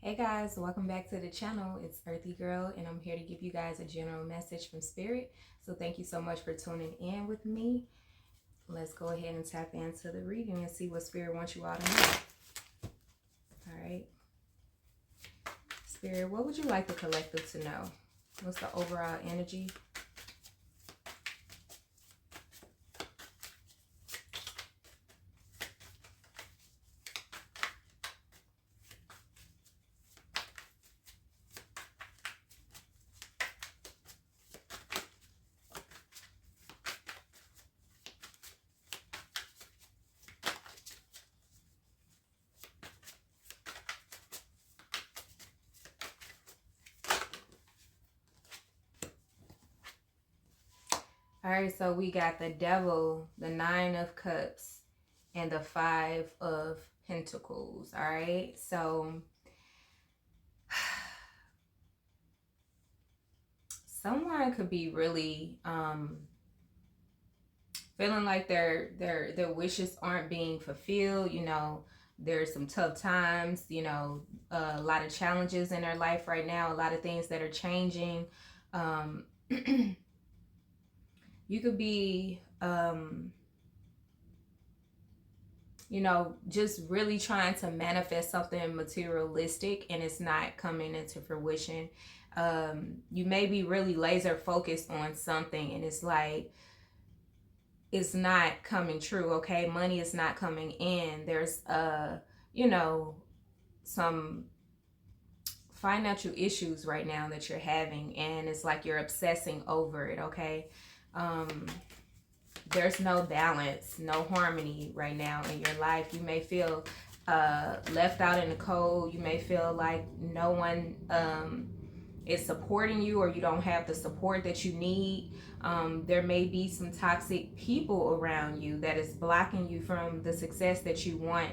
Hey guys, welcome back to the channel. It's Earthy Girl, and I'm here to give you guys a general message from Spirit. So thank you so much for tuning in with me. Let's go ahead and tap into the reading and see what Spirit wants you all to know. All right. Spirit, what would you like the collective to know? What's the overall energy? All right, so we got the Devil, the Nine of Cups, and the Five of Pentacles. All right, so someone could be really feeling like their wishes aren't being fulfilled. There's some tough times, a lot of challenges in their life right now, a lot of things that are changing. You could be just really trying to manifest something materialistic and it's not coming into fruition. You may be really laser focused on something and it's like it's not coming true. Okay, money is not coming in. There's some financial issues right now that you're having and it's like you're obsessing over it. Okay, there's no balance, no harmony right now in your life. You may feel left out in the cold. You may feel like no one is supporting you, or you don't have the support that you need. There may be some toxic people around you that is blocking you from the success that you want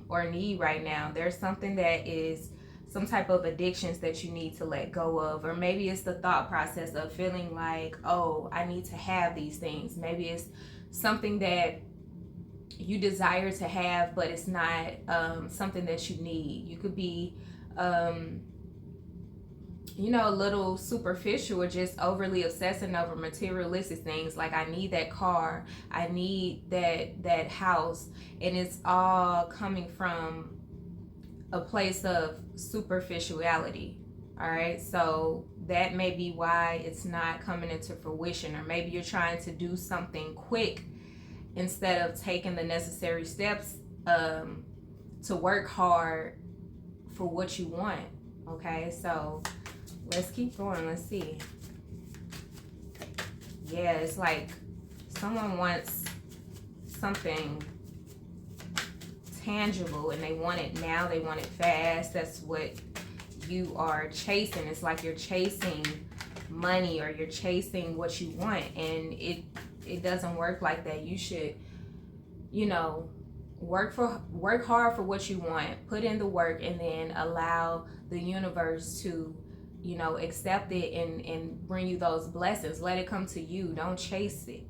or need right now. There's something that is some type of addictions that you need to let go of, or maybe it's the thought process of feeling like, oh, I need to have these things. Maybe it's something that you desire to have but it's not something that you need. You could be a little superficial or just overly obsessing over materialistic things, like I need that car, I need that house, and it's all coming from a place of superficiality. All right, so that may be why it's not coming into fruition, or maybe you're trying to do something quick instead of taking the necessary steps to work hard for what you want. Okay, so let's keep going. Let's see. Yeah, it's like someone wants something tangible and they want it now, they want it fast. That's what you are chasing. It's like you're chasing money or you're chasing what you want, and it doesn't work like that. You should work hard for what you want, put in the work, and then allow the universe to accept it and bring you those blessings. Let it come to you. Don't chase it.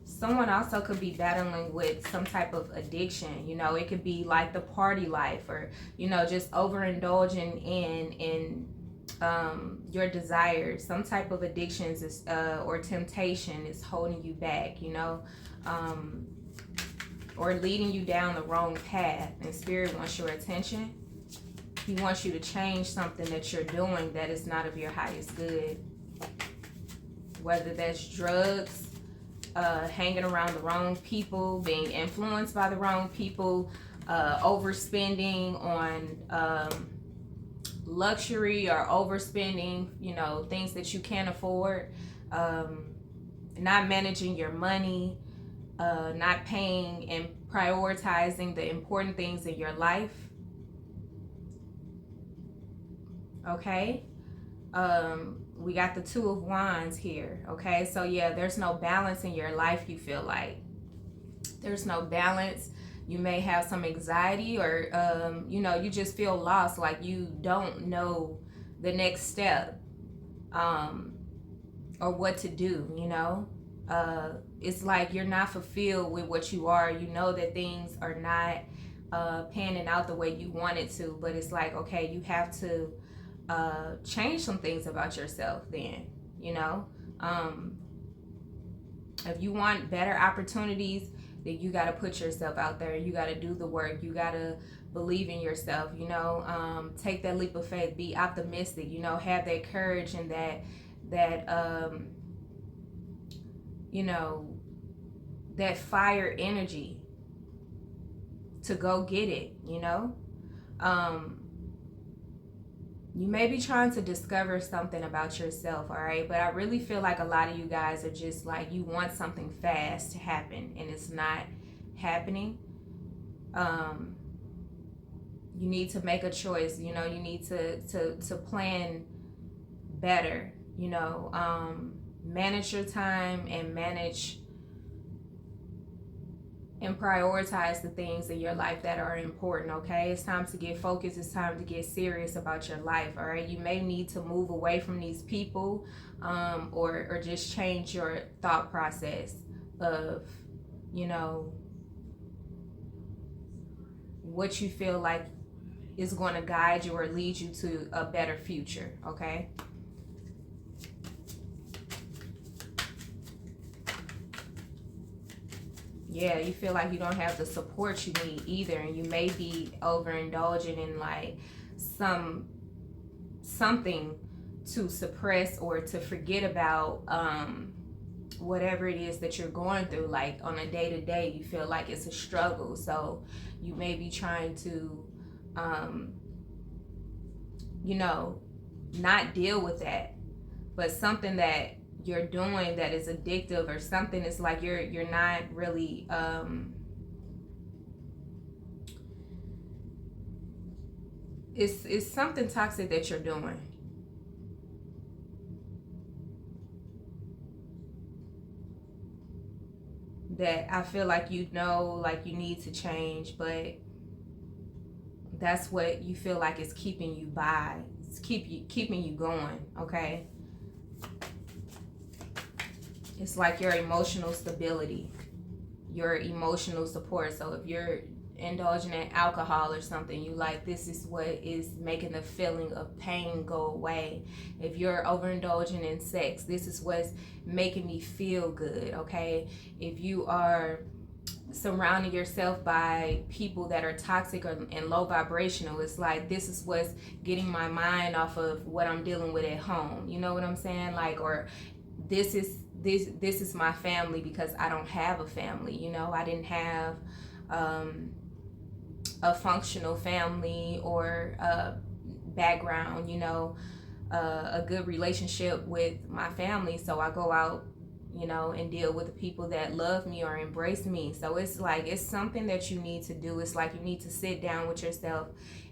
Someone also could be battling with some type of addiction. It could be like the party life, or just overindulging in your desires. Some type of addictions is or temptation is holding you back, or leading you down the wrong path, and Spirit wants your attention. He wants you to change something that you're doing that is not of your highest good, whether that's drugs, hanging around the wrong people, being influenced by the wrong people, overspending on luxury, or overspending, things that you can't afford, not managing your money, not paying and prioritizing the important things in your life. Okay. We got the Two of Wands here. Okay, so yeah, there's no balance in your life. You feel like there's no balance. You may have some anxiety, or you just feel lost, like you don't know the next step, or what to do. it's like you're not fulfilled with what you are. You know that things are not panning out the way you want it to, but it's like, okay, you have to change some things about yourself then, you know. If you want better opportunities, then you got to put yourself out there. You got to do the work. You got to believe in yourself, you know. Take that leap of faith. Be optimistic, you know. Have that courage and that you know, that fire energy to go get it, you know. You may be trying to discover something about yourself, all right? But I really feel like a lot of you guys are just like, you want something fast to happen and it's not happening. You need to make a choice, you know. You need to plan better, you know. Manage your time and manage and prioritize the things in your life that are important, okay? It's time to get focused. It's time to get serious about your life, all right? You may need to move away from these people, or just change your thought process of, you know, what you feel like is going to guide you or lead you to a better future, okay? Yeah, you feel like you don't have the support you need either, and you may be overindulging in like something to suppress or to forget about whatever it is that you're going through. Like on a day-to-day, you feel like it's a struggle, so you may be trying to you know, not deal with that, but something that you're doing that is addictive or something, is like you're not really it's something toxic that you're doing that I feel like, you know, like you need to change, but that's what you feel like is keeping you by. It's keeping you going, okay? It's like your emotional stability, your emotional support. So if you're indulging in alcohol or something, you like, this is what is making the feeling of pain go away. If you're overindulging in sex, this is what's making me feel good, okay? If you are surrounding yourself by people that are toxic and low vibrational, it's like, this is what's getting my mind off of what I'm dealing with at home. You know what I'm saying? Like, or this is my family because I don't have a family. You know, I didn't have a functional family or a background, you know, a good relationship with my family. So I go out, you know, and deal with the people that love me or embrace me. So it's like, it's something that you need to do. It's like you need to sit down with yourself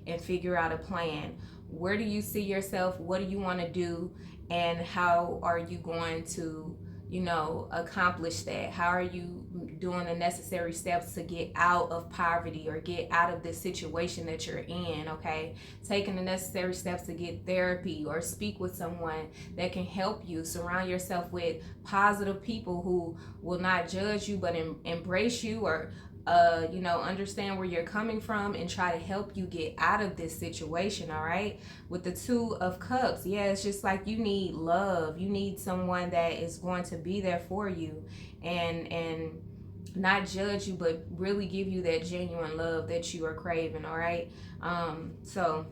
and figure out a plan. Where do you see yourself? What do you want to do? And how are you going to, you know, accomplish that? How are you doing the necessary steps to get out of poverty or get out of this situation that you're in, okay? Taking the necessary steps to get therapy or speak with someone that can help you. Surround yourself with positive people who will not judge you but embrace you, or you know, understand where you're coming from and try to help you get out of this situation, all right? With the Two of Cups, yeah, it's just like you need love. You need someone that is going to be there for you and not judge you, but really give you that genuine love that you are craving, all right? So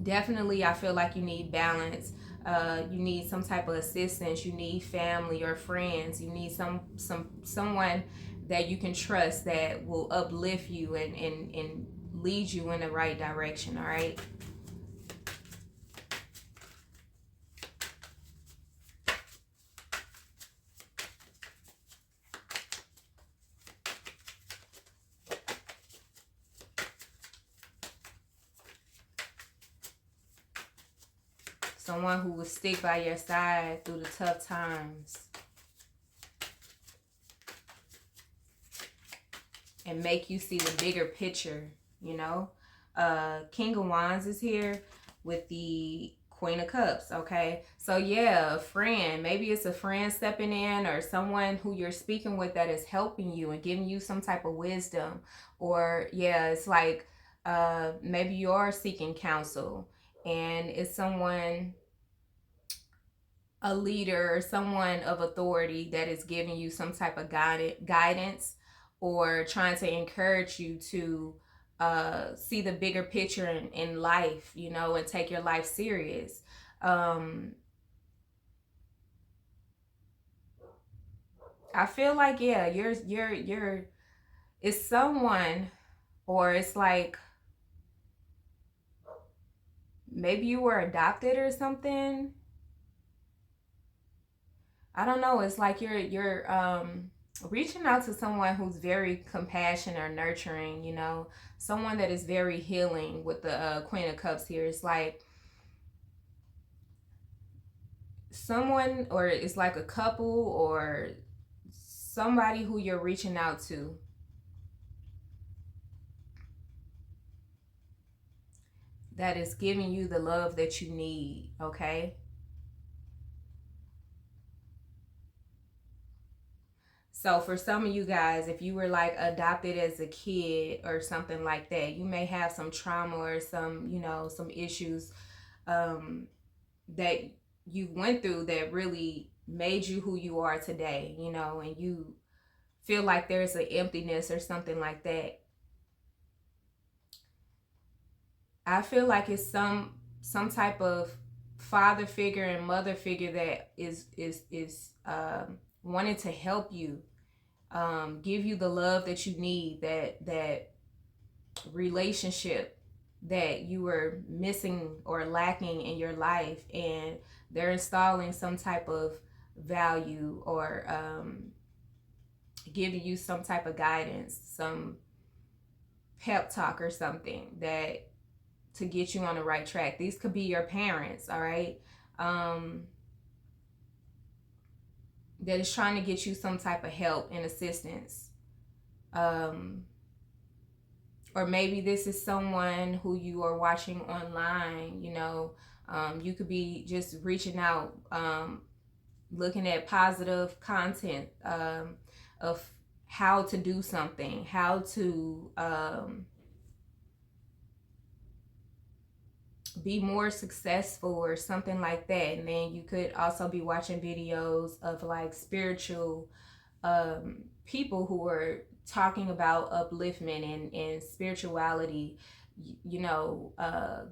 definitely I feel like you need balance. You need some type of assistance. You need family or friends. You need someone that you can trust that will uplift you and lead you in the right direction, all right? Someone who will stick by your side through the tough times and make you see the bigger picture, you know? King of Wands is here with the Queen of Cups, okay? So yeah, a friend, maybe it's a friend stepping in, or someone who you're speaking with that is helping you and giving you some type of wisdom. Or yeah, it's like maybe you're seeking counsel, and it's someone, a leader or someone of authority, that is giving you some type of guidance, or trying to encourage you to see the bigger picture in life, you know, and take your life serious. um I feel like, yeah, you're it's someone, or it's like maybe you were adopted or something. I don't know. It's like you're reaching out to someone who's very compassionate or nurturing, you know, someone that is very healing with the Queen of Cups here. It's like someone, or it's like a couple, or somebody who you're reaching out to, that is giving you the love that you need, okay? So for some of you guys, if you were like adopted as a kid or something like that, you may have some trauma or some, you know, some issues um, that you went through that really made you who you are today, you know, and you feel like there's an emptiness or something like that. I feel like it's some type of father figure and mother figure that is wanting to help you, give you the love that you need, that relationship that you were missing or lacking in your life, and they're installing some type of value, or giving you some type of guidance, some pep talk or something, that to get you on the right track. These could be your parents, all right? um that is trying to get you some type of help and assistance. um or maybe this is someone who you are watching online, you know. You could be just reaching out, looking at positive content, of how to do something, how to be more successful or something like that. And then you could also be watching videos of like spiritual people who are talking about upliftment and spirituality, you know,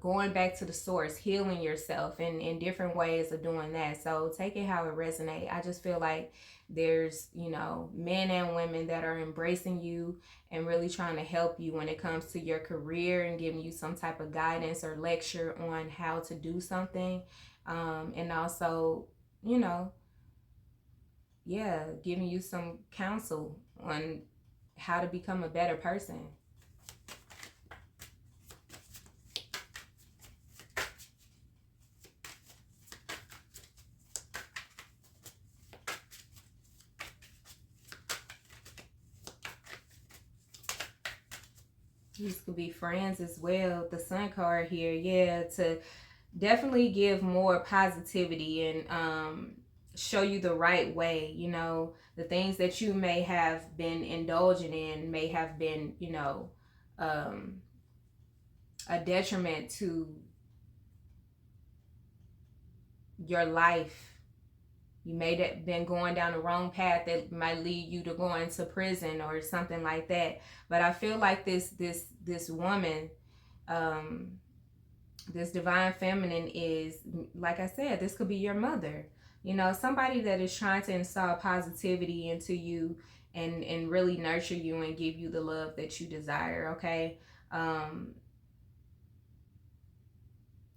going back to the source, healing yourself, and in different ways of doing that. So take it how it resonates. I just feel like there's, you know, men and women that are embracing you and really trying to help you when it comes to your career, and giving you some type of guidance or lecture on how to do something. And also, you know, yeah, giving you some counsel on how to become a better person. These could be friends as well. The Sun card here, yeah, to definitely give more positivity and show you the right way. You know, the things that you may have been indulging in may have been, you know, um, a detriment to your life. You may have been going down the wrong path that might lead you to going to prison or something like that. But I feel like this woman, um, this divine feminine, is, like I said, this could be your mother. You know, somebody that is trying to install positivity into you, and really nurture you and give you the love that you desire. Okay. um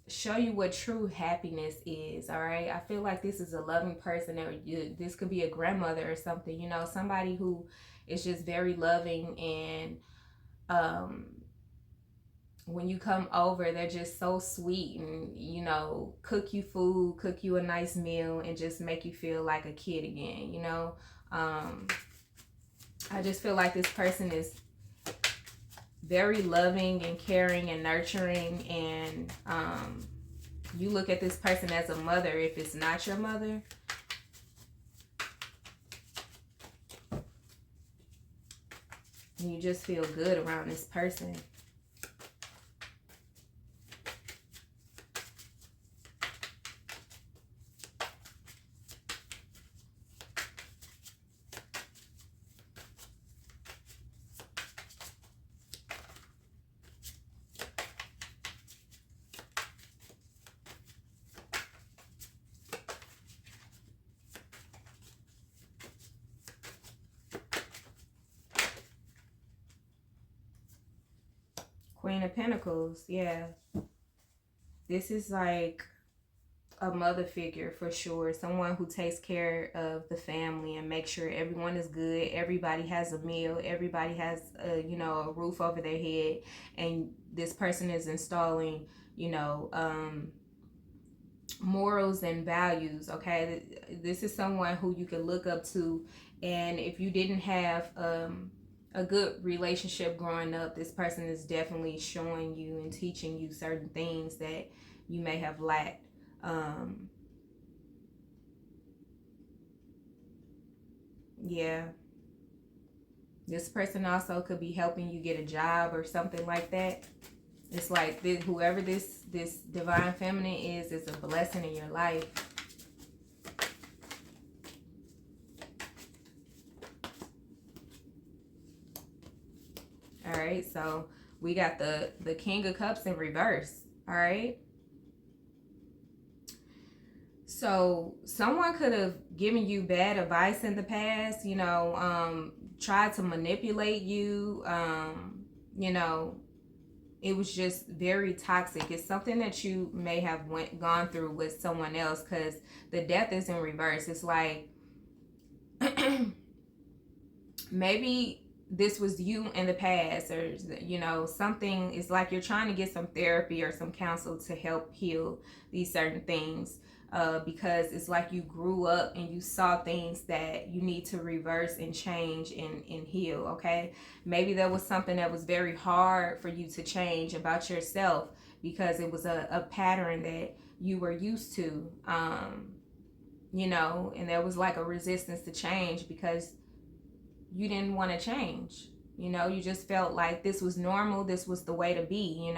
Show you what true happiness is. All right, I feel like this is a loving person, or this could be a grandmother or something, you know, somebody who is just very loving, and um when you come over, they're just so sweet, and, you know, cook you food, cook you a nice meal, and just make you feel like a kid again, you know. um I just feel like this person is very loving and caring and nurturing, and You look at this person as a mother if it's not your mother. And you just feel good around this person. Queen of Pentacles, yeah. This is like a mother figure for sure. Someone who takes care of the family and makes sure everyone is good. Everybody has a meal. Everybody has a roof over their head. And this person is installing, morals and values. Okay, this is someone who you can look up to. And if you didn't have a good relationship growing up, this person is definitely showing you and teaching you certain things that you may have lacked. Yeah, this person also could be helping you get a job or something like that. It's like whoever this divine feminine is a blessing in your life. All right, so we got the King of Cups in reverse. All right. So someone could have given you bad advice in the past, tried to manipulate you, it was just very toxic. It's something that you may have gone through with someone else, because the Death is in reverse. It's like maybe this was you in the past, or something. Is like you're trying to get some therapy or some counsel to help heal these certain things, because it's like you grew up and you saw things that you need to reverse and change and heal. Okay, maybe there was something that was very hard for you to change about yourself, because it was a pattern that you were used to, and there was like a resistance to change because you didn't want to change. You just felt like this was normal, this was the way to be.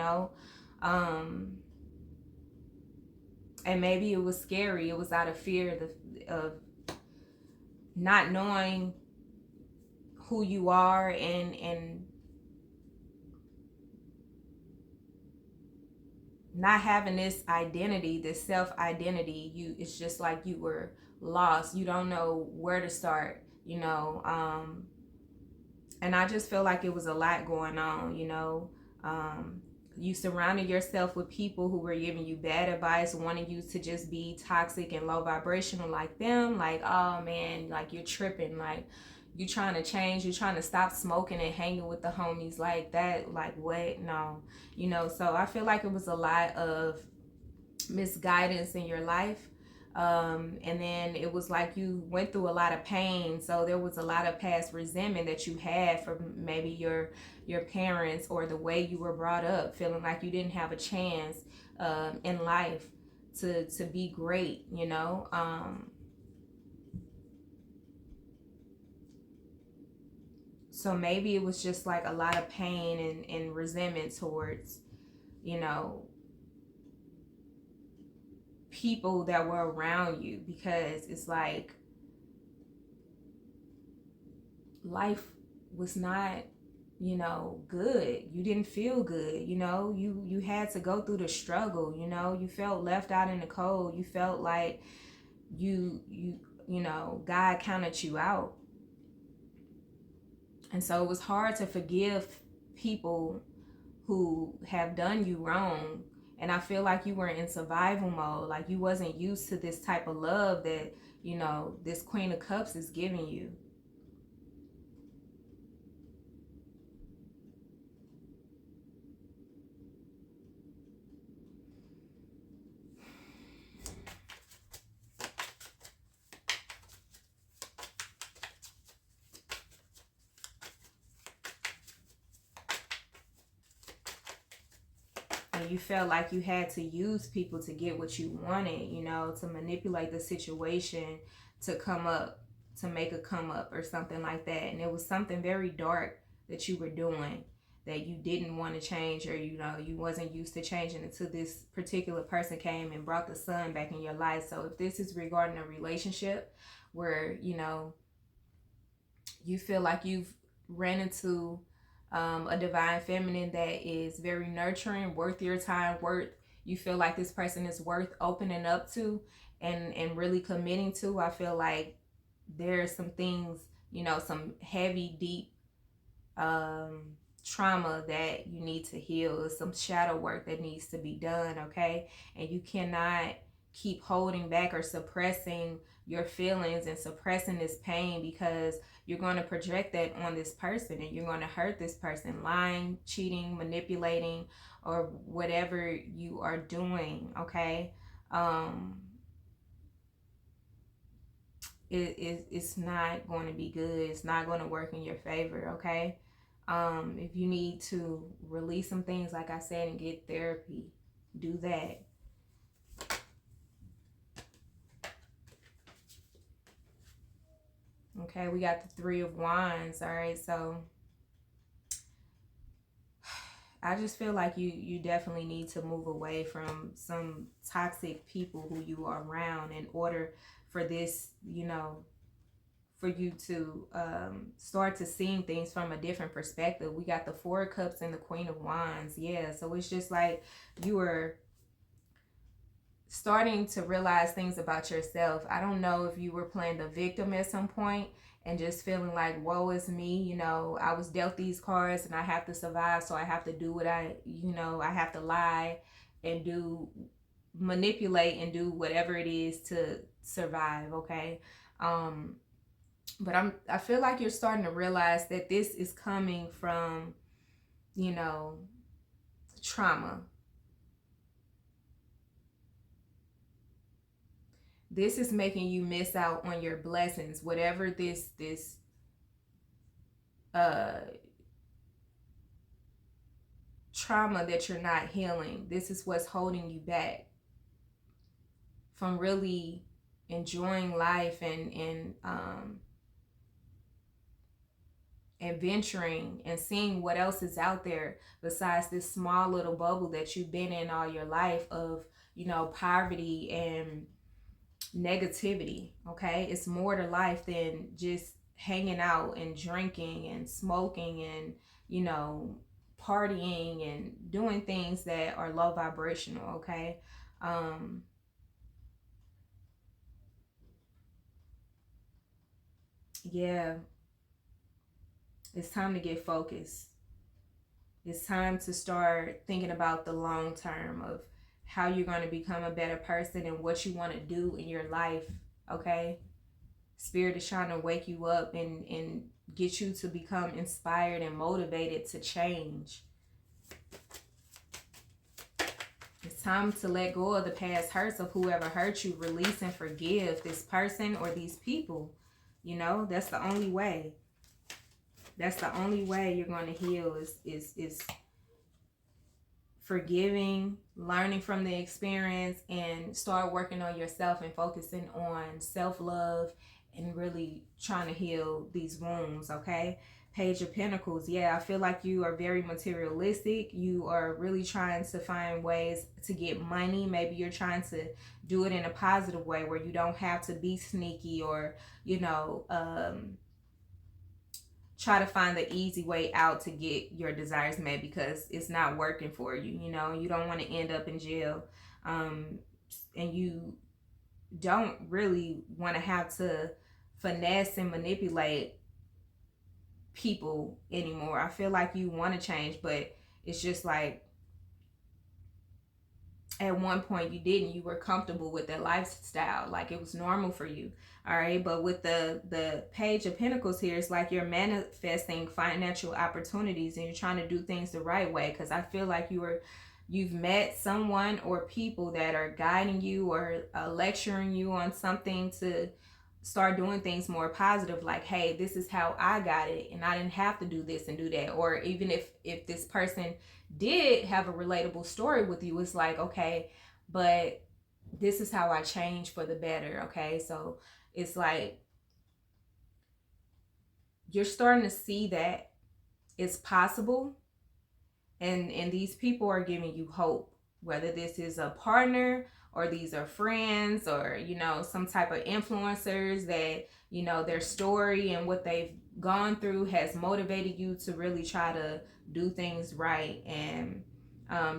And maybe it was scary. It was out of fear of not knowing who you are, and not having this identity, this self-identity. It's just like you were lost. You don't know where to start, and I just feel like it was a lot going on. You surrounded yourself with people who were giving you bad advice, wanting you to just be toxic and low vibrational like them. Like, oh man, like you're tripping. Like, you trying to change. You're trying to stop smoking and hanging with the homies like that. Like, what? No. So I feel like it was a lot of misguidance in your life. And then it was like you went through a lot of pain. So there was a lot of past resentment that you had from maybe your parents, or the way you were brought up, feeling like you didn't have a chance in life to be great, So maybe it was just like a lot of pain and resentment towards, people that were around you, because it's like life was not good. You didn't feel good. You had to go through the struggle. You felt left out in the cold. You felt like God counted you out. And so it was hard to forgive people who have done you wrong. And I feel like you were in survival mode. Like you wasn't used to this type of love that, this Queen of Cups is giving you. and you felt like you had to use people to get what you wanted, you know, to manipulate the situation to come up, to make a come up or something like that. And it was something very dark that you were doing that you didn't want to change, or you know, you wasn't used to changing until this particular person came and brought the sun back in your life. So if this is regarding a relationship where, you know, you feel like you've ran into a divine feminine that is very nurturing, worth your time, worth, you feel like this person is worth opening up to and really committing to, I feel like there's some things, you know, some heavy, deep trauma that you need to heal, some shadow work that needs to be done, okay? And you cannot keep holding back or suppressing your feelings and suppressing this pain, because you're going to project that on this person and you're going to hurt this person, lying, cheating, manipulating, or whatever you are doing, okay? It's not going to be good. It's not going to work in your favor, okay? If you need to release some things, like I said, and get therapy, do that. Okay, we got the Three of Wands. All right, so I just feel like you definitely need to move away from some toxic people who you are around in order for this, you know, for you to start to seeing things from a different perspective. We got the Four of Cups and the Queen of Wands. Yeah, so it's just like you were starting to realize things about yourself. I don't know if you were playing the victim at some point and just feeling like, woe is me, you know, I was dealt these cards and I have to survive, so I have to do what I, you know, I have to lie and do, manipulate and do whatever it is to survive, okay? But I feel like you're starting to realize that this is coming from, you know, trauma. This is making you miss out on your blessings, whatever this trauma that you're not healing. This is what's holding you back from really enjoying life and venturing and seeing what else is out there besides this small little bubble that you've been in all your life of, you know, poverty and negativity, okay? It's more to life than just hanging out and drinking and smoking and, you know, partying and doing things that are low vibrational, okay? Yeah, it's time to get focused. It's time to start thinking about the long term of how you're going to become a better person and what you want to do in your life, okay? Spirit is trying to wake you up and get you to become inspired and motivated to change. It's time to let go of the past hurts of whoever hurt you. Release and forgive this person or these people. You know, that's the only way. That's the only way you're going to heal is forgiving, learning from the experience, and start working on yourself and focusing on self-love and really trying to heal these wounds, okay? Page of Pentacles. Yeah, I feel like you are very materialistic. You are really trying to find ways to get money. Maybe you're trying to do it in a positive way where you don't have to be sneaky or, you know, try to find the easy way out to get your desires met because it's not working for you. You know, you don't want to end up in jail. And you don't really want to have to finesse and manipulate people anymore. I feel like you want to change, but it's just like at one point you didn't. You were comfortable with that lifestyle, like it was normal for you. All right, but with the Page of Pentacles here, it's like you're manifesting financial opportunities and you're trying to do things the right way, because I feel like you've met someone or people that are guiding you or lecturing you on something to start doing things more positive, like, hey, this is how I got it and I didn't have to do this and do that. Or even if this person did have a relatable story with you, it's like, okay, but this is how I changed for the better. Okay, so it's like you're starting to see that it's possible, and these people are giving you hope, whether this is a partner or these are friends, or some type of influencers that their story and what they've gone through has motivated you to really try to do things right. And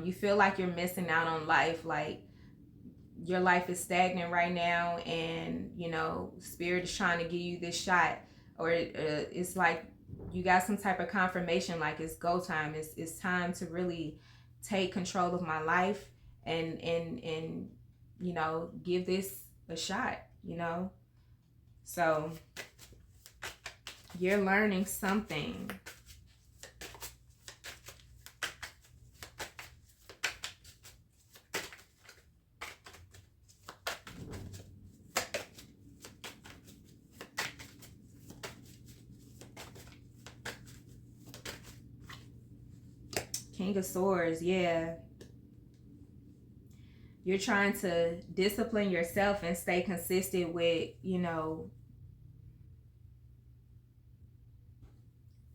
you feel like you're missing out on life, like your life is stagnant right now, and spirit is trying to give you this shot, or it's like you got some type of confirmation, like it's go time, it's time to really take control of my life, and give this a shot. So you're learning something. King of Swords, yeah. You're trying to discipline yourself and stay consistent with,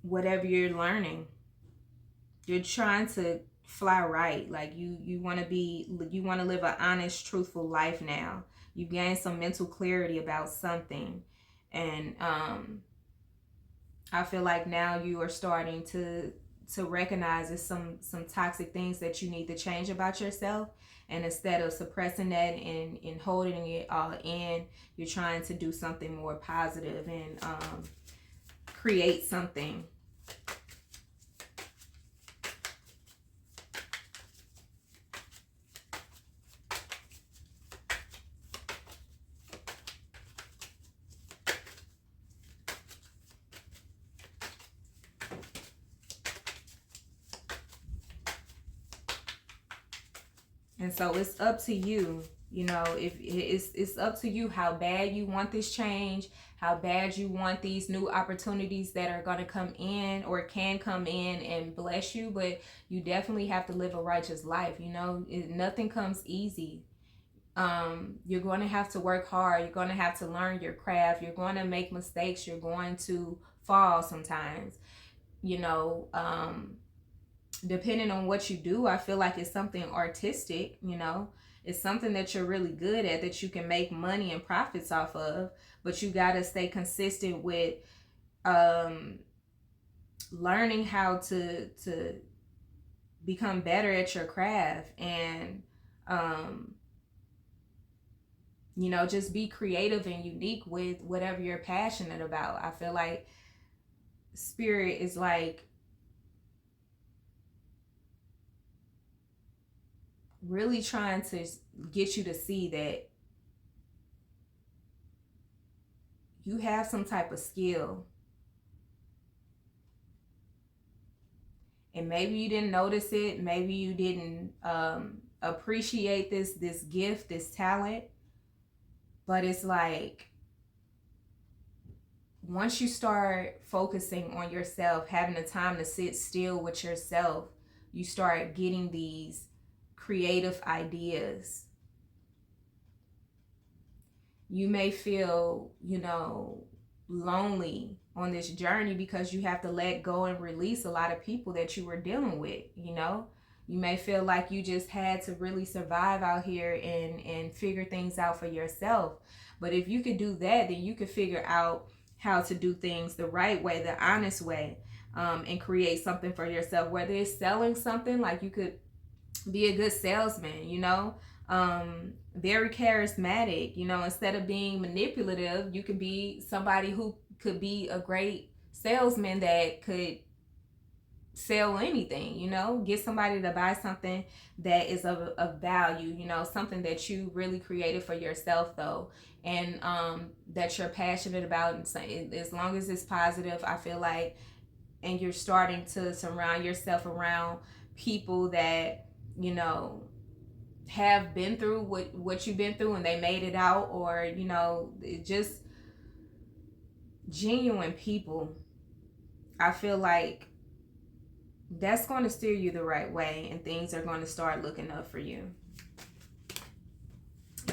whatever you're learning. You're trying to fly right. Like you want to live an honest, truthful life now. You've gained some mental clarity about something. And I feel like now you are starting to recognize there's some toxic things that you need to change about yourself, and instead of suppressing that and holding it all in, you're trying to do something more positive and create something. And so it's up to you, if it's up to you how bad you want this change, how bad you want these new opportunities that are going to come in or can come in and bless you. But you definitely have to live a righteous life. Nothing comes easy. You're going to have to work hard. You're going to have to learn your craft. You're going to make mistakes. You're going to fall sometimes. Depending on what you do, I feel like it's something artistic. It's something that you're really good at, that you can make money and profits off of, but you got to stay consistent with learning how to become better at your craft, and just be creative and unique with whatever you're passionate about. I feel like spirit is like really trying to get you to see that you have some type of skill, and maybe you didn't notice it, maybe you didn't appreciate this gift, this talent, but it's like once you start focusing on yourself, having the time to sit still with yourself, you start getting these creative ideas. You may feel, lonely on this journey because you have to let go and release a lot of people that you were dealing with. You may feel like you just had to really survive out here and figure things out for yourself. But if you could do that, then you could figure out how to do things the right way, the honest way, and create something for yourself, whether it's selling something. Like you could be a good salesman, very charismatic, instead of being manipulative, you could be somebody who could be a great salesman that could sell anything, get somebody to buy something that is of value, something that you really created for yourself though, and that you're passionate about. And as long as it's positive, I feel like, and you're starting to surround yourself around people that have been through what you've been through and they made it out, or it just genuine people, I feel like that's going to steer you the right way, and things are going to start looking up for you.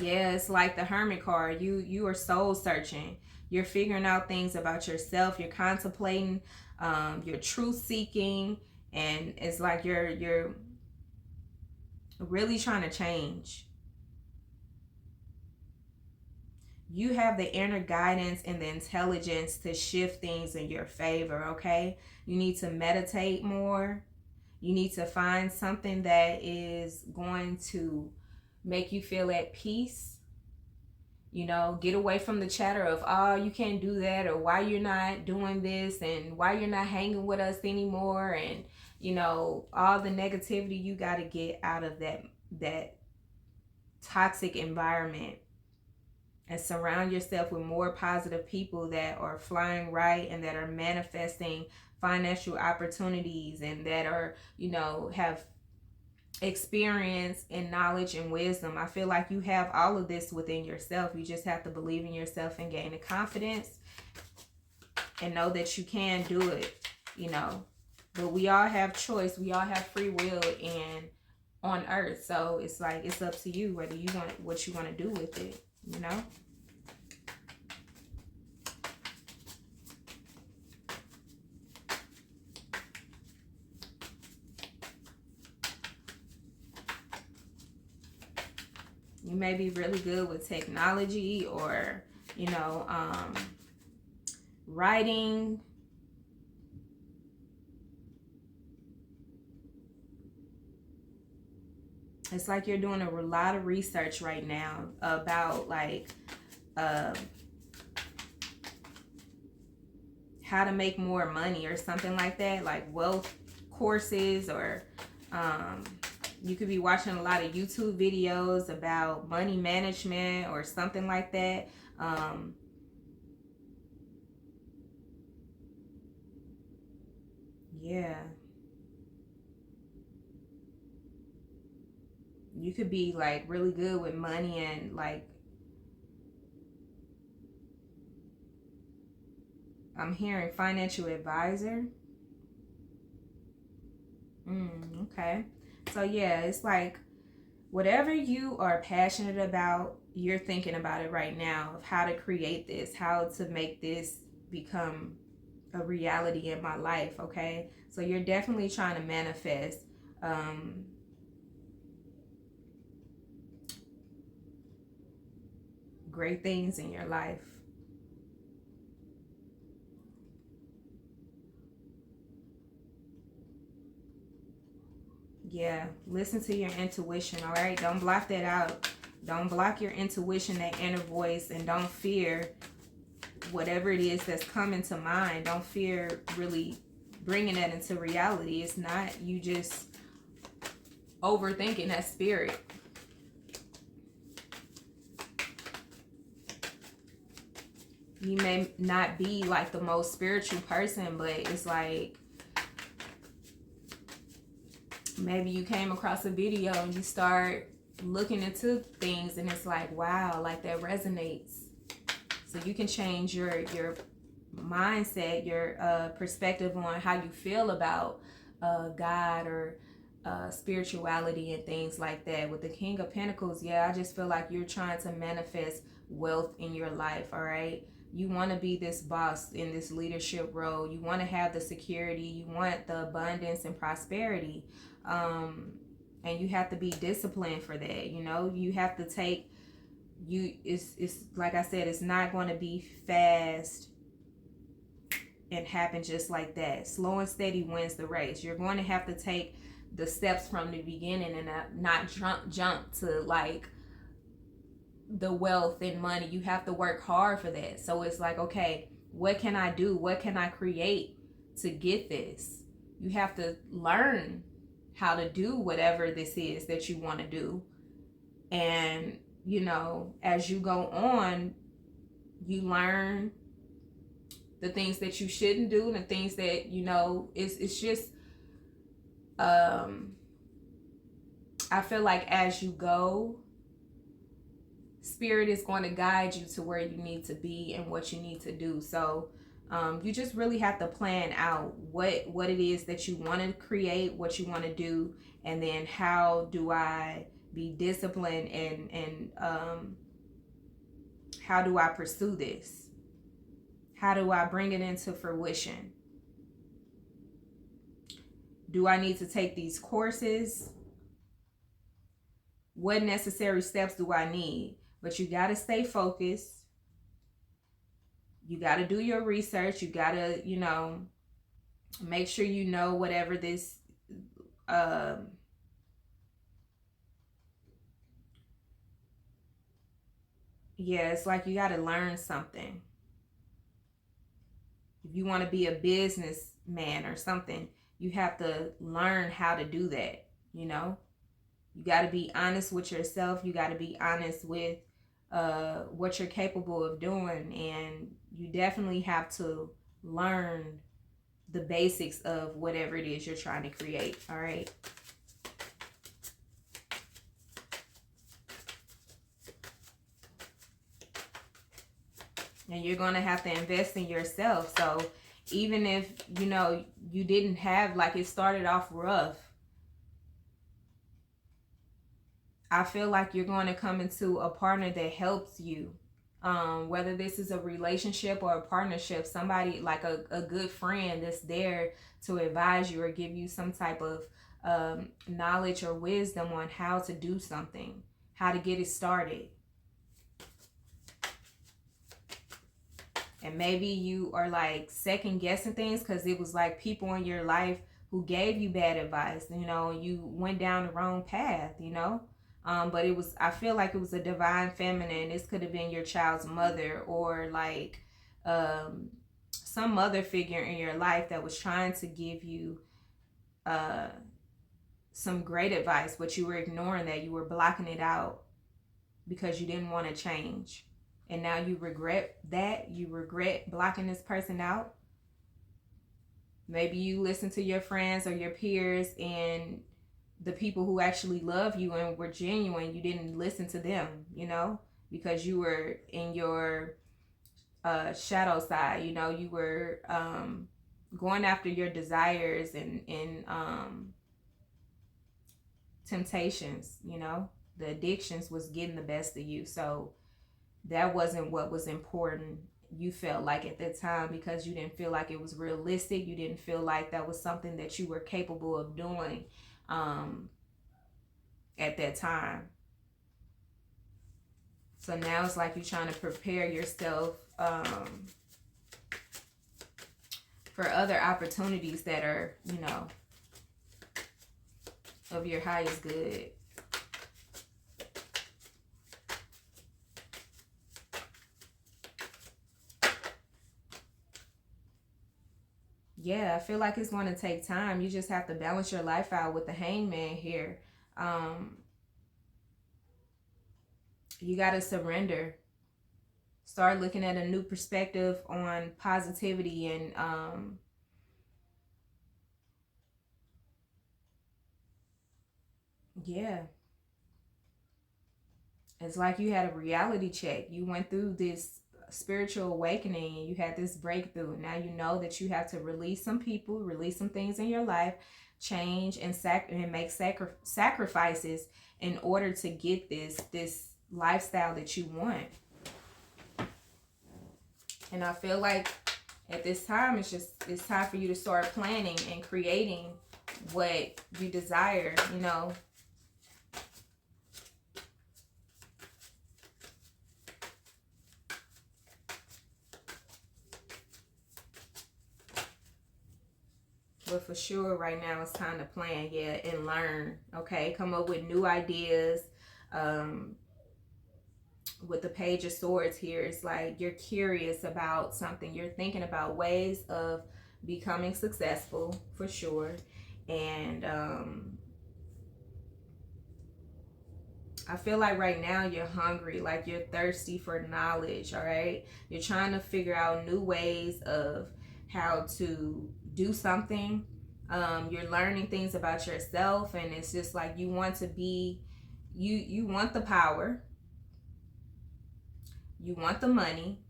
Yeah, it's like the Hermit card. You are soul searching. You're figuring out things about yourself. You're contemplating. You're truth seeking, and it's like you're really trying to change. You have the inner guidance and the intelligence to shift things in your favor. Okay, you need to meditate more. You need to find something that is going to make you feel at peace. You know, get away from the chatter of, oh, you can't do that, or why you're not doing this, and why you're not hanging with us anymore, and you know, all the negativity. You got to get out of that toxic environment and surround yourself with more positive people that are flying right and that are manifesting financial opportunities, and that are, you know, have experience and knowledge and wisdom. I feel like you have all of this within yourself. You just have to believe in yourself and gain the confidence and know that you can do it, you know. But we all have choice. We all have free will and on earth. So it's like, it's up to you whether you want what you want to do with it, you know. You may be really good with technology, or, you know, writing. It's like you're doing a lot of research right now about like how to make more money or something like that, like wealth courses, or you could be watching a lot of YouTube videos about money management or something like that. Yeah. You could be like really good with money, and like, I'm hearing financial advisor. Okay. So yeah, it's like whatever you are passionate about, you're thinking about it right now, of how to create this, how to make this become a reality in my life. Okay. So you're definitely trying to manifest great things in your life. Yeah, listen to your intuition, all right? Don't block that out. Don't block your intuition, that inner voice, and don't fear whatever it is that's coming to mind. Don't fear really bringing that into reality. It's not you just overthinking that spirit. You may not be like the most spiritual person, but it's like maybe you came across a video and you start looking into things, and it's like, wow, like that resonates. So you can change your mindset, your perspective on how you feel about God, or spirituality and things like that. With the King of Pentacles, yeah, I just feel like you're trying to manifest wealth in your life, all right? You want to be this boss in this leadership role. You want to have the security. You want the abundance and prosperity. And you have to be disciplined for that. You know, you have to take, it's like I said, it's not going to be fast and happen just like that. Slow and steady wins the race. You're going to have to take the steps from the beginning, and not jump to like the wealth and money. You have to work hard for that. So it's like, okay, what can I do? What can I create to get this? You have to learn how to do whatever this is that you want to do. And, you know, as you go on, you learn the things that you shouldn't do, and the things that, you know, it's just, I feel like as you go, spirit is going to guide you to where you need to be and what you need to do. So You just really have to plan out what it is that you want to create, what you want to do, and then how do I be disciplined, and how do I pursue this? How do I bring it into fruition? Do I need to take these courses? What necessary steps do I need? But you got to stay focused. You got to do your research. You got to, make sure you know whatever this yeah, it's like you got to learn something. If you want to be a businessman or something, you have to learn how to do that. You got to be honest with yourself. You got to be honest with what you're capable of doing, and you definitely have to learn the basics of whatever it is you're trying to create. All right. And you're going to have to invest in yourself. So even if, you didn't have, like, it started off rough, I feel like you're going to come into a partner that helps you. Whether this is a relationship or a partnership, somebody like a good friend that's there to advise you or give you some type of knowledge or wisdom on how to do something, how to get it started. And maybe you are like second guessing things because it was like people in your life who gave you bad advice. You went down the wrong path, but I feel like it was a divine feminine. This could have been your child's mother, or like some mother figure in your life that was trying to give you some great advice, but you were ignoring that. You were blocking it out because you didn't want to change. And now you regret that. You regret blocking this person out. Maybe you listen to your friends or your peers and the people who actually love you and were genuine. You didn't listen to them, because you were in your shadow side. You were going after your desires and temptations. The addictions was getting the best of you. So that wasn't what was important, you felt like, at that time, because you didn't feel like it was realistic. You didn't feel like that was something that you were capable of doing at that time. So now it's like you're trying to prepare yourself for other opportunities that are, of your highest good. Yeah, I feel like it's going to take time. You just have to balance your life out with the Hangman here. You got to surrender. Start looking at a new perspective on positivity and yeah. It's like you had a reality check. You went through this spiritual awakening and you had this breakthrough. Now you know that you have to release some people, release some things in your life, change and make sacrifices in order to get this lifestyle that you want. And I feel like at this time it's time for you to start planning and creating what you desire, But for sure, right now it's time to plan, and learn. Okay, come up with new ideas. With the Page of Swords here, it's like you're curious about something. You're thinking about ways of becoming successful, for sure. And I feel like right now you're hungry, like you're thirsty for knowledge, all right? You're trying to figure out new ways of how to do something. You're learning things about yourself, and it's just like you want to be, you want the power, you want the money,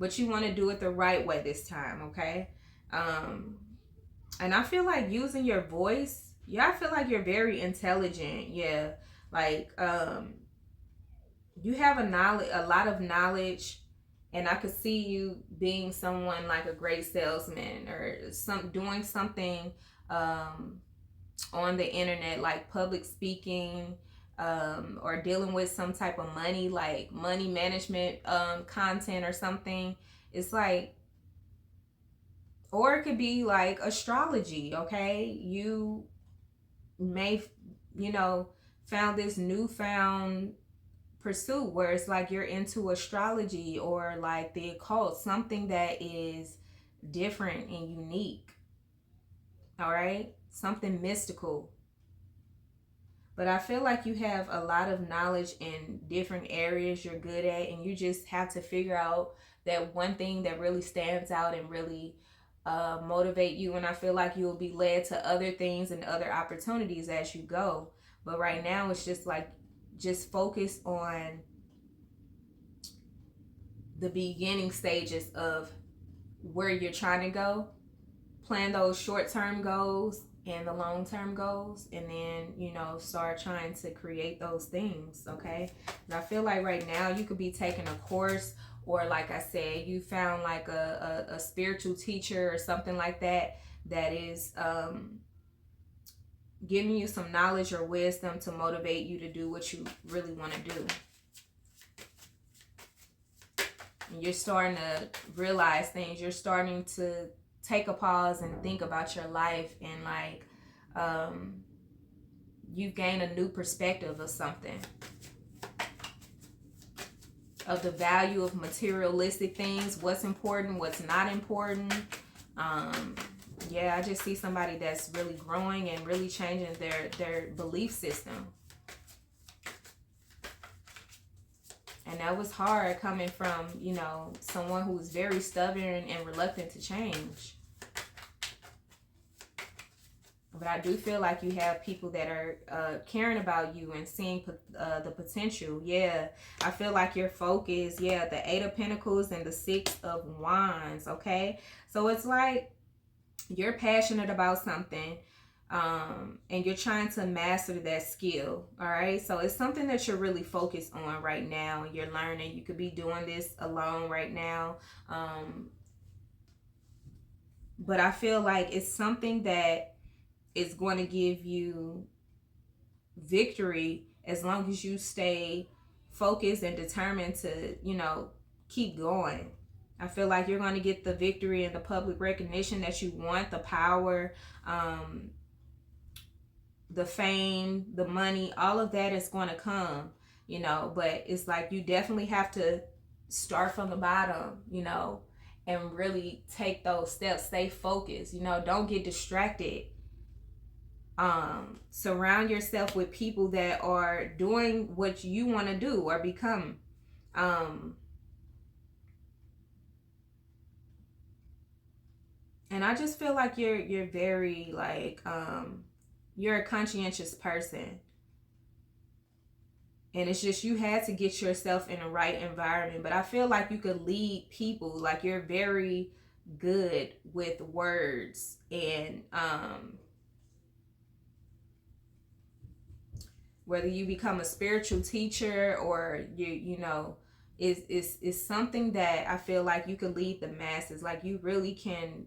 but you want to do it the right way this time, okay? Um, and I feel like using your voice, yeah, I feel like you're very intelligent. Yeah. Like, you have a lot of knowledge, and I could see you being someone like a great salesman or doing something um on the internet, like public speaking, or dealing with some type of money, like money management content or something. It's like, or it could be like astrology, okay? You may, you know, found this newfound pursuit where it's like you're into astrology or like the occult, something that is different and unique, all right? Something mystical. But I feel like you have a lot of knowledge in different areas you're good at, and you just have to figure out that one thing that really stands out and really motivate you. And I feel like you'll be led to other things and other opportunities as you go. But right now, it's just like, just focus on the beginning stages of where you're trying to go. Plan those short-term goals and the long-term goals, and then, you know, start trying to create those things, okay? And I feel like right now you could be taking a course, or like I said, you found like a spiritual teacher or something like that, that is giving you some knowledge or wisdom to motivate you to do what you really want to do. And you're starting to realize things. You're starting to take a pause and think about your life, and like you've gained a new perspective of something, of the value of materialistic things, what's important, what's not important. Yeah, I just see somebody that's really growing and really changing their belief system. And that was hard coming from, you know, someone who's very stubborn and reluctant to change. But I do feel like you have people that are caring about you and seeing the potential. Yeah, I feel like your focus, yeah, the Eight of Pentacles and the Six of Wands, okay? So it's like you're passionate about something, and you're trying to master that skill, all right? So it's something that you're really focused on right now, and you're learning. You could be doing this alone right now, but I feel like it's something that is going to give you victory as long as you stay focused and determined to, you know, keep going. I feel like you're going to get the victory and the public recognition that you want, the power, the fame, the money, all of that is going to come, you know. But it's like you definitely have to start from the bottom, you know, and really take those steps. Stay focused, you know, don't get distracted. Surround yourself with people that are doing what you want to do or become. And I just feel like you're very like you're a conscientious person, and it's just you had to get yourself in the right environment. But I feel like you could lead people. Like you're very good with words, and whether you become a spiritual teacher or you know, is something that I feel like you could lead the masses. Like you really can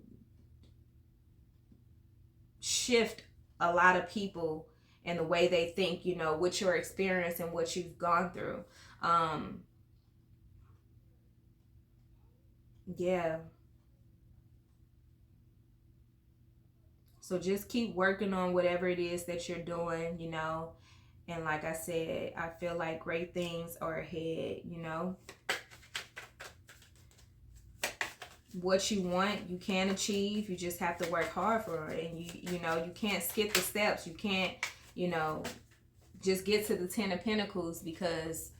shift a lot of people and the way they think, you know, with your experience and what you've gone through. Yeah. So just keep working on whatever it is that you're doing, you know. And like I said, I feel like great things are ahead, you know. What you want, you can achieve. You just have to work hard for it. And you know, you can't skip the steps. You can't, you know, just get to the 10 of Pentacles because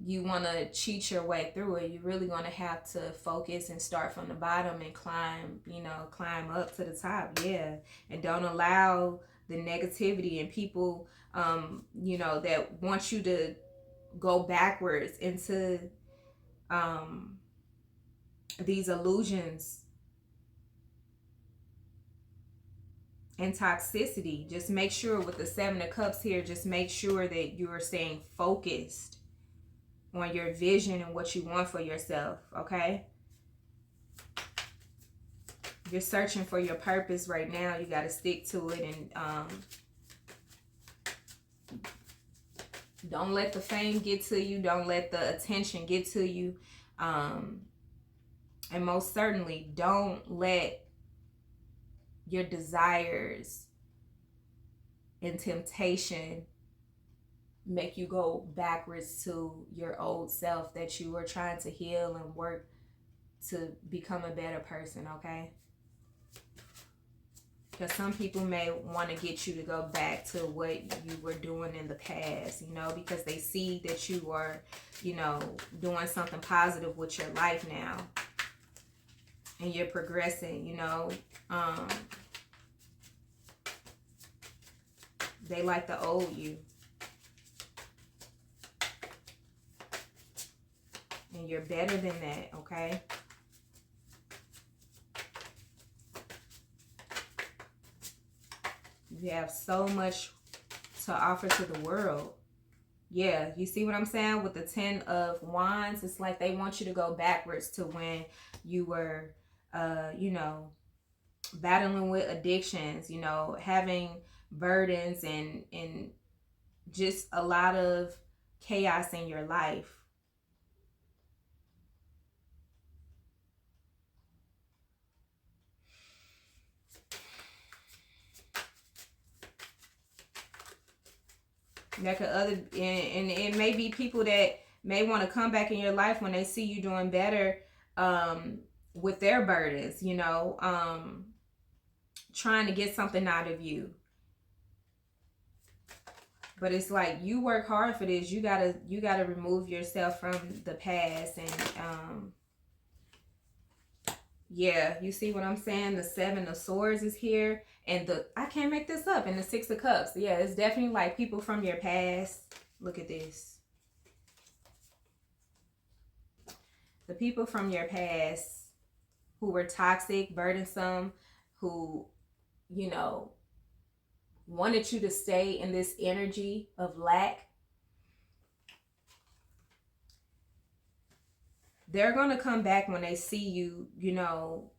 you want to cheat your way through it. You're really going to have to focus and start from the bottom and climb, you know, climb up to the top. Yeah. And don't allow the negativity and people, you know, that want you to go backwards into these illusions and toxicity. Just make sure with the Seven of Cups here, just make sure that you are staying focused on your vision and what you want for yourself, okay? You're searching for your purpose right now. You got to stick to it, and don't let the fame get to you. Don't let the attention get to you. And most certainly, don't let your desires and temptation make you go backwards to your old self that you were trying to heal and work to become a better person, okay? Because some people may want to get you to go back to what you were doing in the past, you know, because they see that you are, you know, doing something positive with your life now. And you're progressing, you know. They like the old you. And you're better than that, okay? You have so much to offer to the world. Yeah, you see what I'm saying? With the 10 of Wands, it's like they want you to go backwards to when you were, you know, battling with addictions, you know, having burdens and just a lot of chaos in your life. That could and it may be people that may want to come back in your life when they see you doing better with their burdens, you know, trying to get something out of you. But it's like you work hard for this. You gotta remove yourself from the past. And yeah, you see what I'm saying? The 7 of Swords is here, and I can't make this up. And the 6 of Cups. Yeah, it's definitely like people from your past. Look at this. The people from your past who were toxic, burdensome, who, you know, wanted you to stay in this energy of lack. They're going to come back when they see you, you know,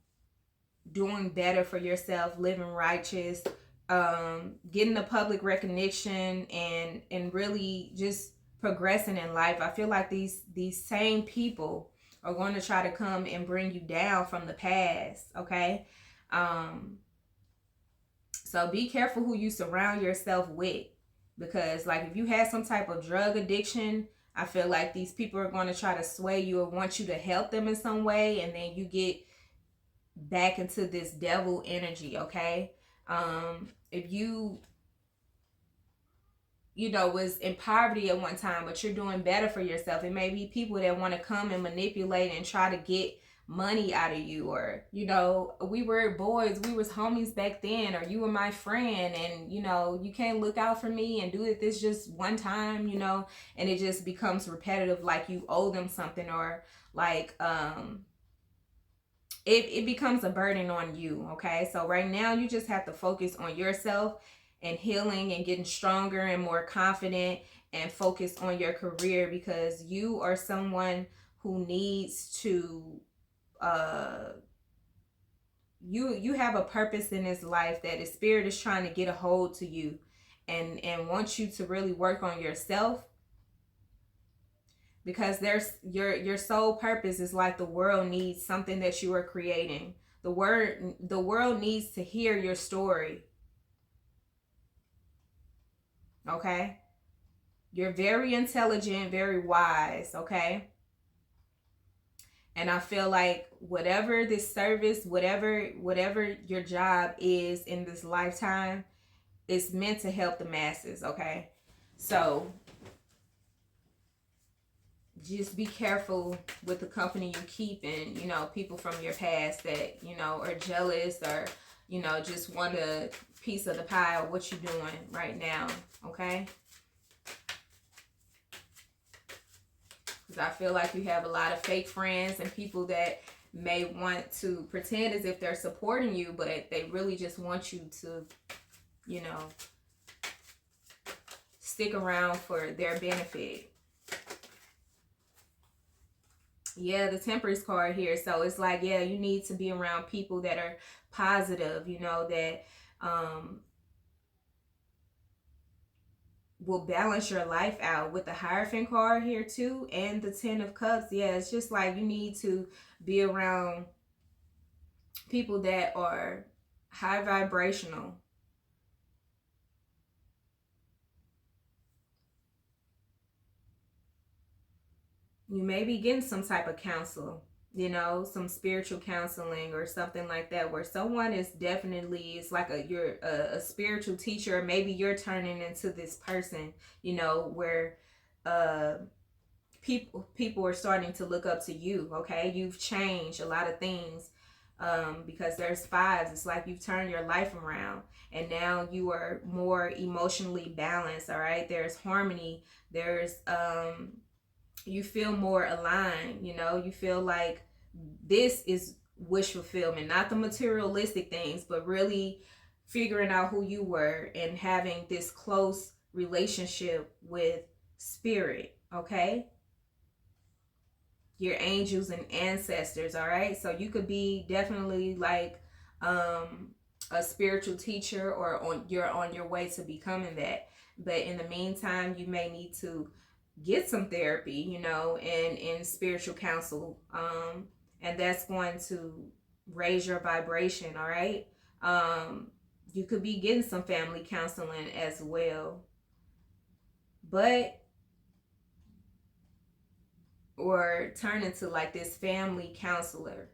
doing better for yourself, living righteous, getting the public recognition, and really just progressing in life. I feel like these same people are going to try to come and bring you down from the past, okay? So be careful who you surround yourself with, because like if you have some type of drug addiction, I feel like these people are going to try to sway you or want you to help them in some way, and then you get back into this devil energy, okay? If you know, was in poverty at one time, but you're doing better for yourself, it may be people that want to come and manipulate and try to get money out of you, or, you know, we were boys, we was homies back then, or you were my friend, and, you know, you can't look out for me and do it this just one time, you know, and it just becomes repetitive, like you owe them something, or like it becomes a burden on you, okay? So right now you just have to focus on yourself and healing and getting stronger and more confident, and focus on your career, because you are someone who needs to you have a purpose in this life that the spirit is trying to get a hold to you, and wants you to really work on yourself, because there's your sole purpose is like the world needs something that you are creating. The world needs to hear your story. Okay? You're very intelligent, very wise, okay? And I feel like whatever this service, whatever your job is in this lifetime, it's meant to help the masses, okay? So just be careful with the company you keep, and, you know, people from your past that, you know, are jealous, or, you know, just want a piece of the pie of what you're doing right now, okay? Because I feel like you have a lot of fake friends and people that may want to pretend as if they're supporting you, but they really just want you to, you know, stick around for their benefit. Yeah, the Temperance card here. So it's like, yeah, you need to be around people that are positive, you know, that will balance your life out. With the Hierophant card here too, and the Ten of Cups. Yeah, it's just like you need to be around people that are high vibrational. You may be getting some type of counsel, you know, some spiritual counseling or something like that, where someone is definitely, it's like you're a spiritual teacher, or maybe you're turning into this person, you know, where people are starting to look up to you. Okay, you've changed a lot of things, because there's fives. It's like you've turned your life around, and now you are more emotionally balanced. All right, there's harmony. There's you feel more aligned. You know, you feel like this is wish fulfillment, not the materialistic things, but really figuring out who you were and having this close relationship with spirit. Okay, your angels and ancestors. All right, so you could be definitely like a spiritual teacher, or you're on your way to becoming that. But in the meantime, you may need to get some therapy, you know, and in spiritual counsel, and that's going to raise your vibration. All right, you could be getting some family counseling as well, but or turn into like this family counselor,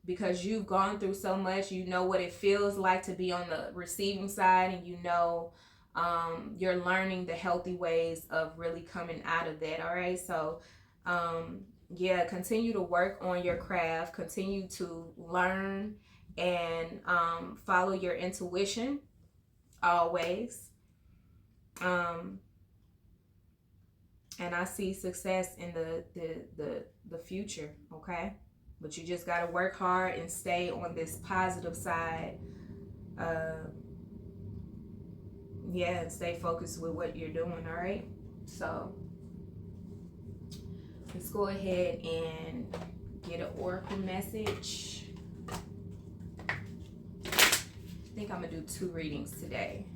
because you've gone through so much. You know what it feels like to be on the receiving side, and you know, you're learning the healthy ways of really coming out of that. All right, so yeah, continue to work on your craft, continue to learn, and follow your intuition always. And I see success in the future. Okay, but you just got to work hard and stay on this positive side. Yeah, and stay focused with what you're doing. All right, so let's go ahead and get an oracle message. I think I'm gonna do 2 readings today.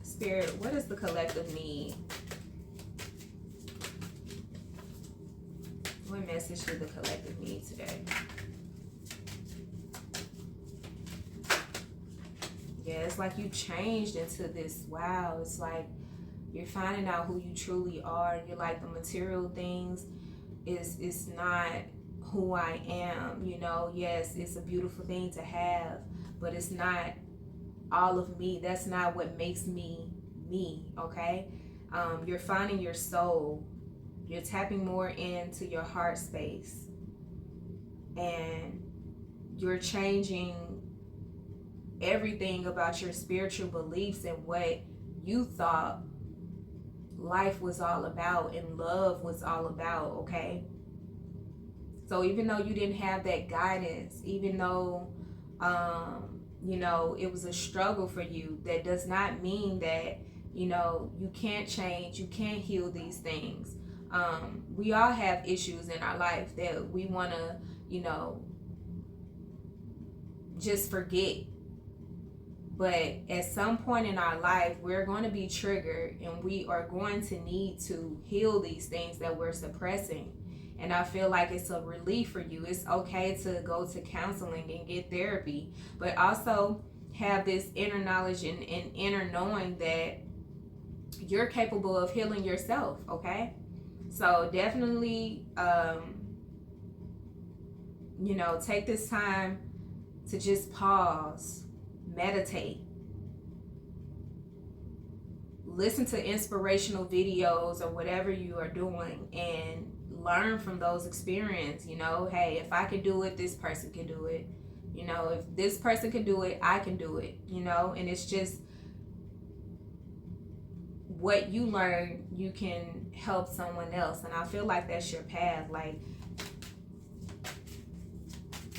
Spirit, what does the collective need? What message should the collective need today? Yeah, it's like you changed into this. Wow, it's like you're finding out who you truly are. You're like, the material things is not who I am. You know, yes, it's a beautiful thing to have, but it's not all of me. That's not what makes me me. Okay, you're finding your soul. You're tapping more into your heart space, and you're changing everything about your spiritual beliefs and what you thought life was all about and love was all about. Okay, so even though you didn't have that guidance, even though you know, it was a struggle for you, that does not mean that, you know, you can't change, you can't heal these things. We all have issues in our life that we want to, you know, just forget. But at some point in our life, we're going to be triggered, and we are going to need to heal these things that we're suppressing. And I feel like it's a relief for you. It's okay to go to counseling and get therapy, but also have this inner knowledge and inner knowing that you're capable of healing yourself. Okay, so definitely you know, take this time to just pause, meditate, listen to inspirational videos or whatever you are doing, and learn from those experiences. You know, hey, if I can do it, this person can do it. You know, if this person can do it, I can do it. You know, and it's just what you learn, you can help someone else. And I feel like that's your path. Like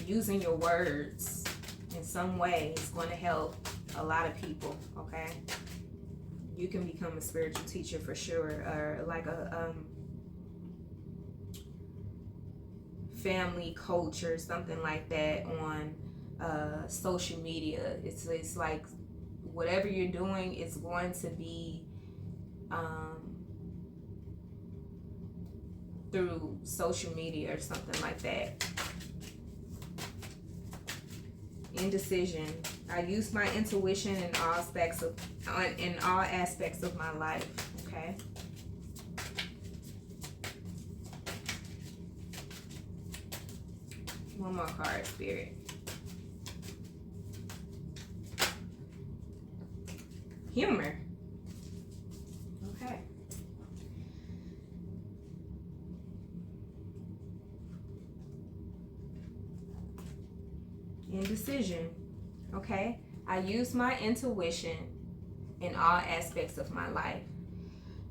using your words in some way is going to help a lot of people. Okay, you can become a spiritual teacher for sure, or like a family coach or something like that on social media. It's like whatever you're doing is going to be through social media or something like that. Indecision. I use my intuition in all aspects of my life. Okay. One more card, Spirit. Humor. Okay. Indecision. Okay. I use my intuition in all aspects of my life.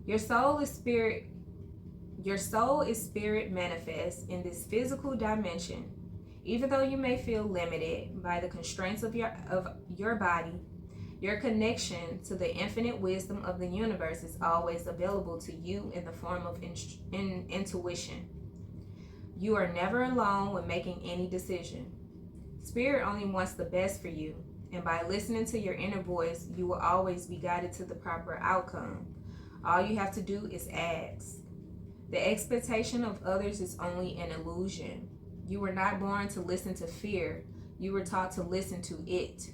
Your soul is spirit. Your soul is spirit manifest in this physical dimension. Even though you may feel limited by the constraints of your body, your connection to the infinite wisdom of the universe is always available to you in the form of intuition. You are never alone when making any decision. Spirit only wants the best for you, and by listening to your inner voice, you will always be guided to the proper outcome. All you have to do is ask. The expectation of others is only an illusion. You were not born to listen to fear. You were taught to listen to it.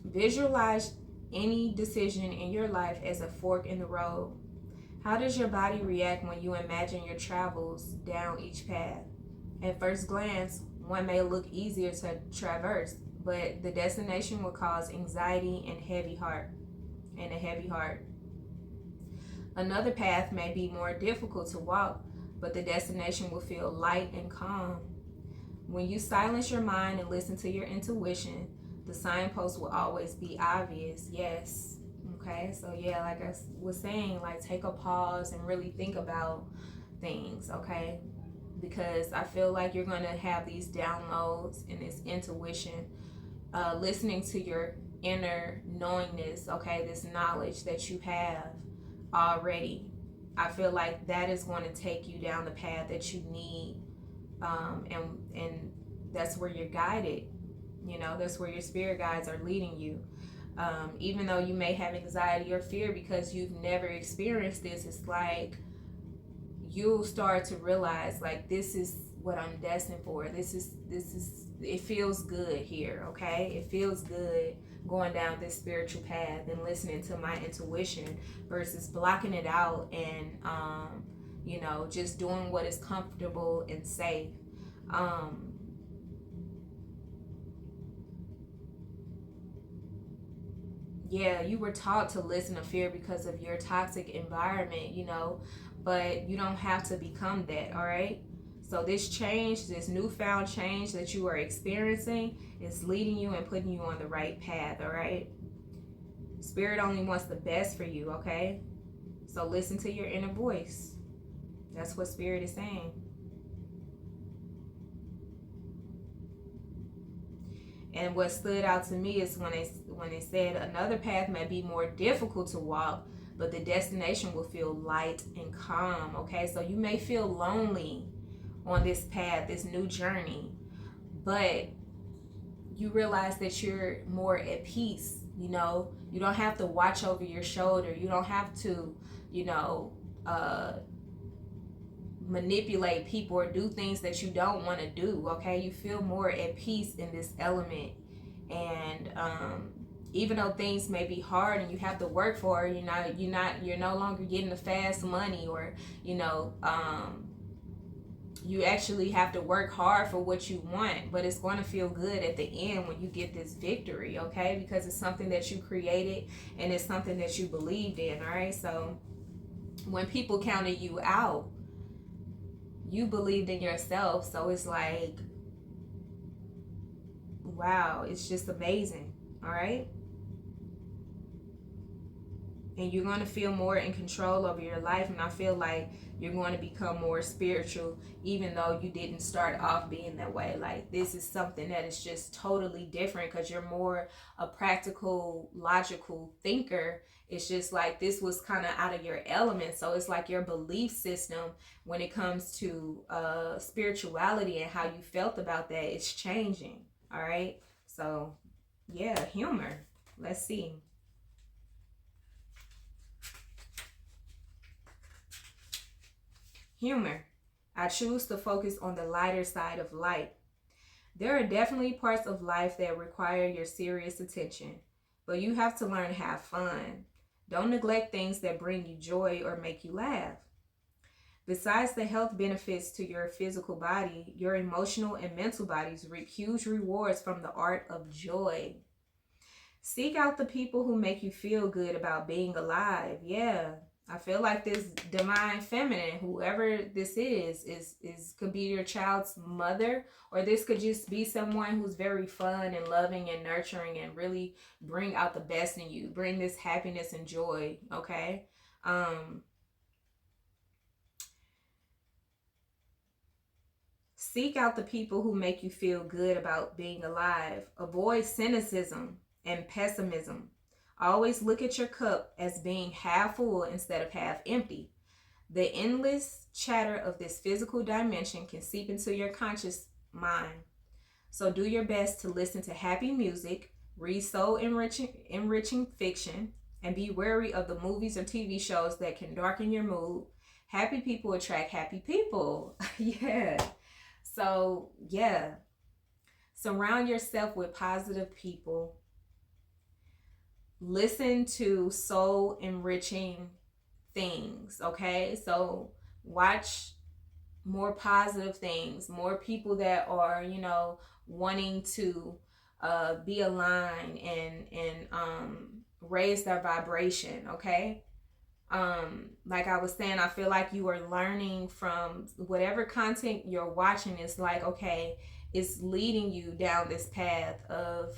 Visualize any decision in your life as a fork in the road. How does your body react when you imagine your travels down each path? At first glance, one may look easier to traverse, but the destination will cause anxiety and a heavy heart. Another path may be more difficult to walk, but the destination will feel light and calm. When you silence your mind and listen to your intuition, the signpost will always be obvious. Yes. Okay. So yeah, like I was saying, like take a pause and really think about things. Okay. Because I feel like you're going to have these downloads and this intuition, listening to your inner knowingness. Okay. This knowledge that you have already. I feel like that is going to take you down the path that you need. And that's where you're guided. You know, that's where your spirit guides are leading you. Even though you may have anxiety or fear because you've never experienced this, it's like you'll start to realize like this is what I'm destined for. This is it feels good here, okay? It feels good going down this spiritual path and listening to my intuition versus blocking it out and just doing what is comfortable and safe. Yeah, you were taught to listen to fear because of your toxic environment, but you don't have to become that, all right? So this change, this newfound change that you are experiencing is leading you and putting you on the right path, all right? Spirit only wants the best for you, okay? So listen to your inner voice. That's what Spirit is saying. And what stood out to me is when they said another path may be more difficult to walk, but the destination will feel light and calm, okay? So you may feel lonely on this path, this new journey, but you realize that you're more at peace, you don't have to watch over your shoulder. You don't have to, manipulate people or do things that you don't want to do, okay? You feel more at peace in this element. And even though things may be hard and you have to work for it, you're no longer getting the fast money, or you actually have to work hard for what you want, but it's going to feel good at the end when you get this victory, okay? Because it's something that you created and it's something that you believed in, all right? So when people counted you out, you believed in yourself. So it's like, wow, it's just amazing. All right. And you're going to feel more in control over your life. And I feel like you're going to become more spiritual, even though you didn't start off being that way. Like, this is something that is just totally different because you're more a practical, logical thinker. It's just like this was kind of out of your element. So it's like your belief system when it comes to spirituality and how you felt about that, it's changing. All right. So, yeah, humor. Let's see. Humor. I choose to focus on the lighter side of life. There are definitely parts of life that require your serious attention, but you have to learn to have fun. Don't neglect things that bring you joy or make you laugh. Besides the health benefits to your physical body, your emotional and mental bodies reap huge rewards from the art of joy. Seek out the people who make you feel good about being alive. Yeah. I feel like this divine feminine, whoever this is could be your child's mother, or this could just be someone who's very fun and loving and nurturing and really bring out the best in you, bring this happiness and joy. Okay. Seek out the people who make you feel good about being alive. Avoid cynicism and pessimism. Always look at your cup as being half full instead of half empty. The endless chatter of this physical dimension can seep into your conscious mind. So do your best to listen to happy music, read soul enriching fiction, and be wary of the movies or TV shows that can darken your mood. Happy people attract happy people. Yeah. So, yeah. Surround yourself with positive people. Listen to soul enriching things, okay? So watch more positive things, more people that are, wanting to be aligned and raise their vibration, okay? Like I was saying, I feel like you are learning from whatever content you're watching. Is like, okay, it's leading you down this path of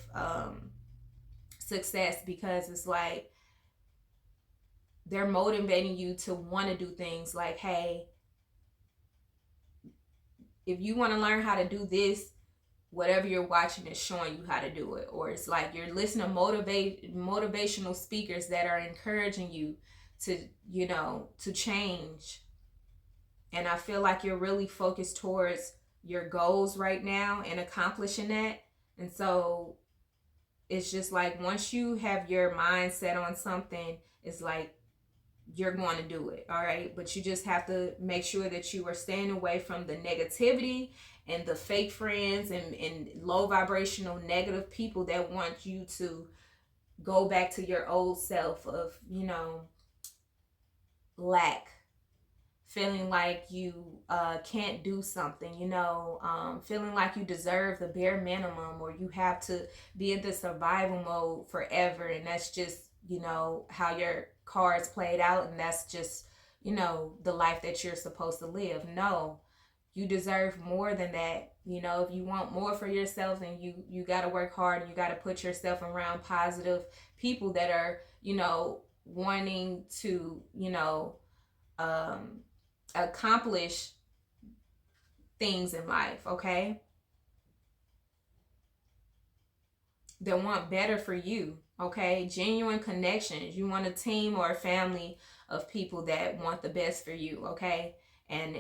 success, because it's like they're motivating you to want to do things like, hey, if you want to learn how to do this, whatever you're watching is showing you how to do it. Or it's like you're listening to motivational speakers that are encouraging you to, to change. And I feel like you're really focused towards your goals right now and accomplishing that. And so it's just like once you have your mind set on something, it's like you're going to do it. All right. But you just have to make sure that you are staying away from the negativity and the fake friends and low vibrational negative people that want you to go back to your old self of, lack, feeling like you can't do something, feeling like you deserve the bare minimum, or you have to be in the survival mode forever. And that's just, how your cards played out. And that's just, the life that you're supposed to live. No, you deserve more than that. If you want more for yourself, then you got to work hard, and you got to put yourself around positive people that are, wanting to, accomplish things in life, okay? That want better for you, okay? Genuine connections. You want a team or a family of people that want the best for you, okay? And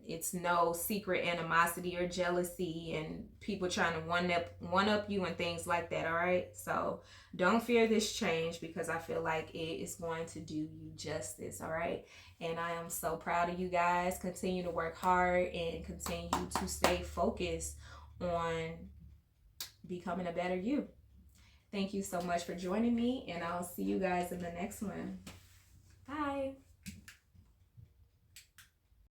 it's no secret animosity or jealousy and people trying to one up you and things like that. All right, so don't fear this change, because I feel like it is going to do you justice. All right, and I am so proud of you guys. Continue to work hard and continue to stay focused on becoming a better you. Thank you so much for joining me, and I'll see you guys in the next one.